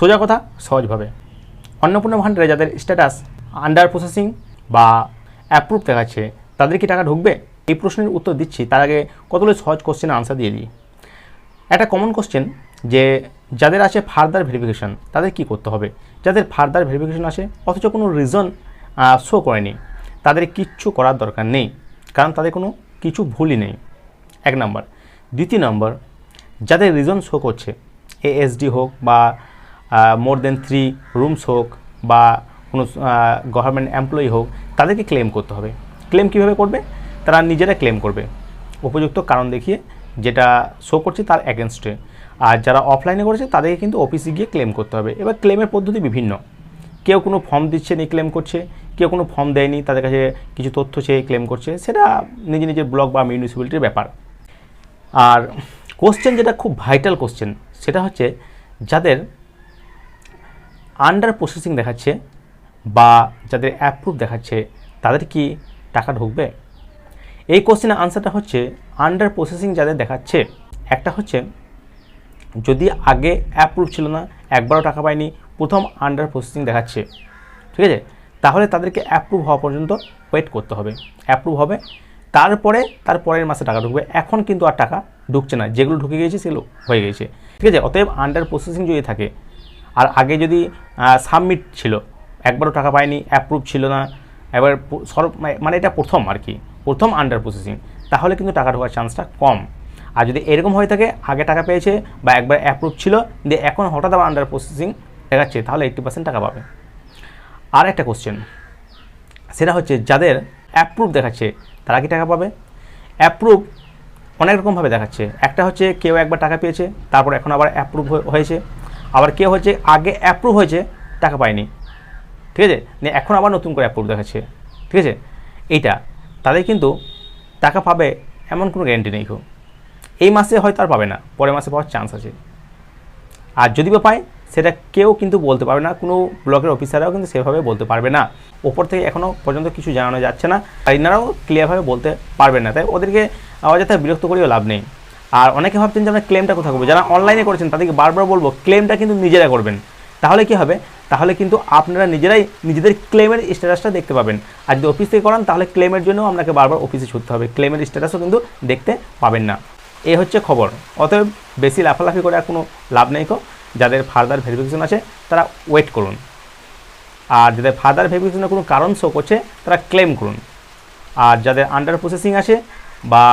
সোজা কথা সহজভাবে। অন্নপূর্ণা ভান্ডারে যাদের স্ট্যাটাস আন্ডার প্রসেসিং বা অ্যাপ্রুভ দেখাচ্ছে তাদের কি টাকা ঢুকবে? এই প্রশ্নের উত্তর দিচ্ছি তার আগে কতগুলো সহজ কোশ্চেনের আনসার দিয়ে দিই। একটা কমন কোশ্চেন যে যাদের আছে ফার্দার ভেরিফিকেশন তাদের কি করতে হবে? যাদের ফার্দার ভেরিফিকেশন আসে অথচ কোনো রিজন শো করেনি তাদের কিচ্ছু করার দরকার নেই, কারণ তাদের কোনো কিছু ভুলই নেই, এক নাম্বার। দ্বিতীয় নম্বর, যাদের রিজন শো করছে এএসডি হোক বা মোর দেন 3 রুমস হোক বা কোনো গভর্নমেন্ট এমপ্লয়ি হোক, তাদেরকে ক্লেম করতে হবে। ক্লেম কীভাবে করবে? তারা নিজেরা ক্লেম করবে উপযুক্ত কারণ দেখিয়ে, যেটা শো করছে তার অ্যাগেনস্টে। আর যারা অফলাইনে করেছে তাদেরকে কিন্তু অফিসে গিয়ে ক্লেম করতে হবে। এবার ক্লেমের পদ্ধতি বিভিন্ন, কেউ কোনো ফর্ম দিচ্ছে নিয়ে ক্লেম করছে, কেউ কোনো ফর্ম দেয়নি তাদের কাছে কিছু তথ্য চেয়ে ক্লেম করছে, সেটা নিজের ব্লক বা মিউনিসিপ্যালিটির ব্যাপার। আর কোশ্চেন যেটা খুব ভাইটাল কোশ্চেন সেটা হচ্ছে যাদের আন্ডার প্রসেসিং দেখাচ্ছে বা যাদের অ্যাপ্রুভ দেখাচ্ছে তাদের কি টাকা ঢুকবে? এই কোশ্চেনের আনসারটা হচ্ছে আন্ডার প্রসেসিং যাদের দেখাচ্ছে, একটা হচ্ছে যদি আগে অ্যাপ্রুভ ছিল না, একবারও টাকা পায়নি, প্রথম আন্ডার প্রসেসিং দেখাচ্ছে, ঠিক আছে, তাহলে তাদেরকে অ্যাপ্রুভ হওয়া পর্যন্ত ওয়েট করতে হবে। অ্যাপ্রুভ হবে, তারপরে তার পরের মাসে টাকা ঢুকবে। এখন কিন্তু আর টাকা ঢুকছে না, যেগুলো ঢুকে গিয়েছে সেগুলো হয়ে গেছে, ঠিক আছে। অতএব আন্ডার প্রসেসিং যদি থাকে আর আগে যদি সাবমিট ছিল, একবারও টাকা পায়নি, অ্যাপ্রুভ ছিল না, এবার মানে এটা প্রথম আর কি, প্রথম আন্ডার প্রসেসিং, তাহলে কিন্তু টাকা ঢোকার চান্সটা কম। আর যদি এরকম হয়ে থাকে আগে টাকা পেয়েছে বা একবার অ্যাপ্রুভ ছিল দিয়ে এখন হঠাৎ আবার আন্ডার প্রসেসিং দেখাচ্ছে, তাহলে 80% টাকা পাবে। আর একটা কোশ্চেন সেটা হচ্ছে যাদের অ্যাপ্রুভ দেখাচ্ছে তারা কি টাকা পাবে? অ্যাপ্রুভ অনেক রকমভাবে দেখাচ্ছে। একটা হচ্ছে কেউ একবার টাকা পেয়েছে তারপর এখন আবার অ্যাপ্রুভ হয়েছে, আবার কেউ হচ্ছে আগে অ্যাপ্রুভ হয়েছে টাকা পায়নি, ঠিক আছে, এখন আবার নতুন করে অ্যাপ্রুভ দেখাচ্ছে, ঠিক আছে। এইটা তাদের কিন্তু টাকা পাবে এমন কোনো গ্যারান্টি নেই। এই মাসে হয়তো আর পাবে না, পরের মাসে পাওয়ার চান্স আছে। আর যদি বা পায় সেটা কেউ কিন্তু বলতে পারবে না, কোনো ব্লকের অফিসাররাও কিন্তু সেভাবে বলতে পারবে না। ওপর থেকে এখনও পর্যন্ত কিছু জানানো যাচ্ছে না, আর এনারাও ক্লিয়ারভাবে বলতে পারবে না, তাই ওদেরকে অযথা বিরক্ত করেও লাভ নেই। আর অনেকে ভাবছেন যে আমরা ক্লেমটা কোথায় করবো, যারা অনলাইনে করেছেন তাদেরকে বারবার বলবো ক্লেমটা কিন্তু নিজেরা করবেন। তাহলে কি হবে? তাহলে কিন্তু আপনারা নিজেরাই নিজেদের ক্লেমের স্ট্যাটাসটা দেখতে পাবেন। আর যদি অফিস থেকে করান তাহলে ক্লেমের জন্য আপনাকে বারবার অফিসে ছুটতে হবে, ক্লেমের স্ট্যাটাসও কিন্তু দেখতে পাবেন না। এই হচ্ছে খবর। অতএব বেশি লাফালাফি করে আর কোনো লাভ নেই। যাদের ফার্দার ভেরিফিকেশন আছে তারা ওয়েট করুন, আর যাদের ফার্দার ভেরিফিকেশনের কোনো কারণ শো করছে তারা ক্লেম করুন। আর যাদের আন্ডার প্রসেসিং আছে বা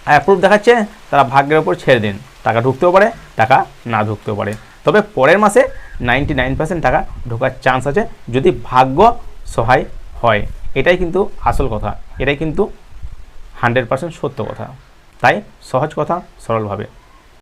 অ্যাপ্রুভ দেখাচ্ছে তারা ভাগ্যের ওপর ছেড়ে দিন, টাকা ঢুকতেও পারে, টাকা না ঢুকতেও পারে। তবে পরের মাসে 99% টাকা ঢোকার চান্স আছে যদি ভাগ্য সহায় হয়। এটাই কিন্তু আসল কথা, এটাই কিন্তু 100% সত্য কথা। তাই সহজ কথা সরলভাবে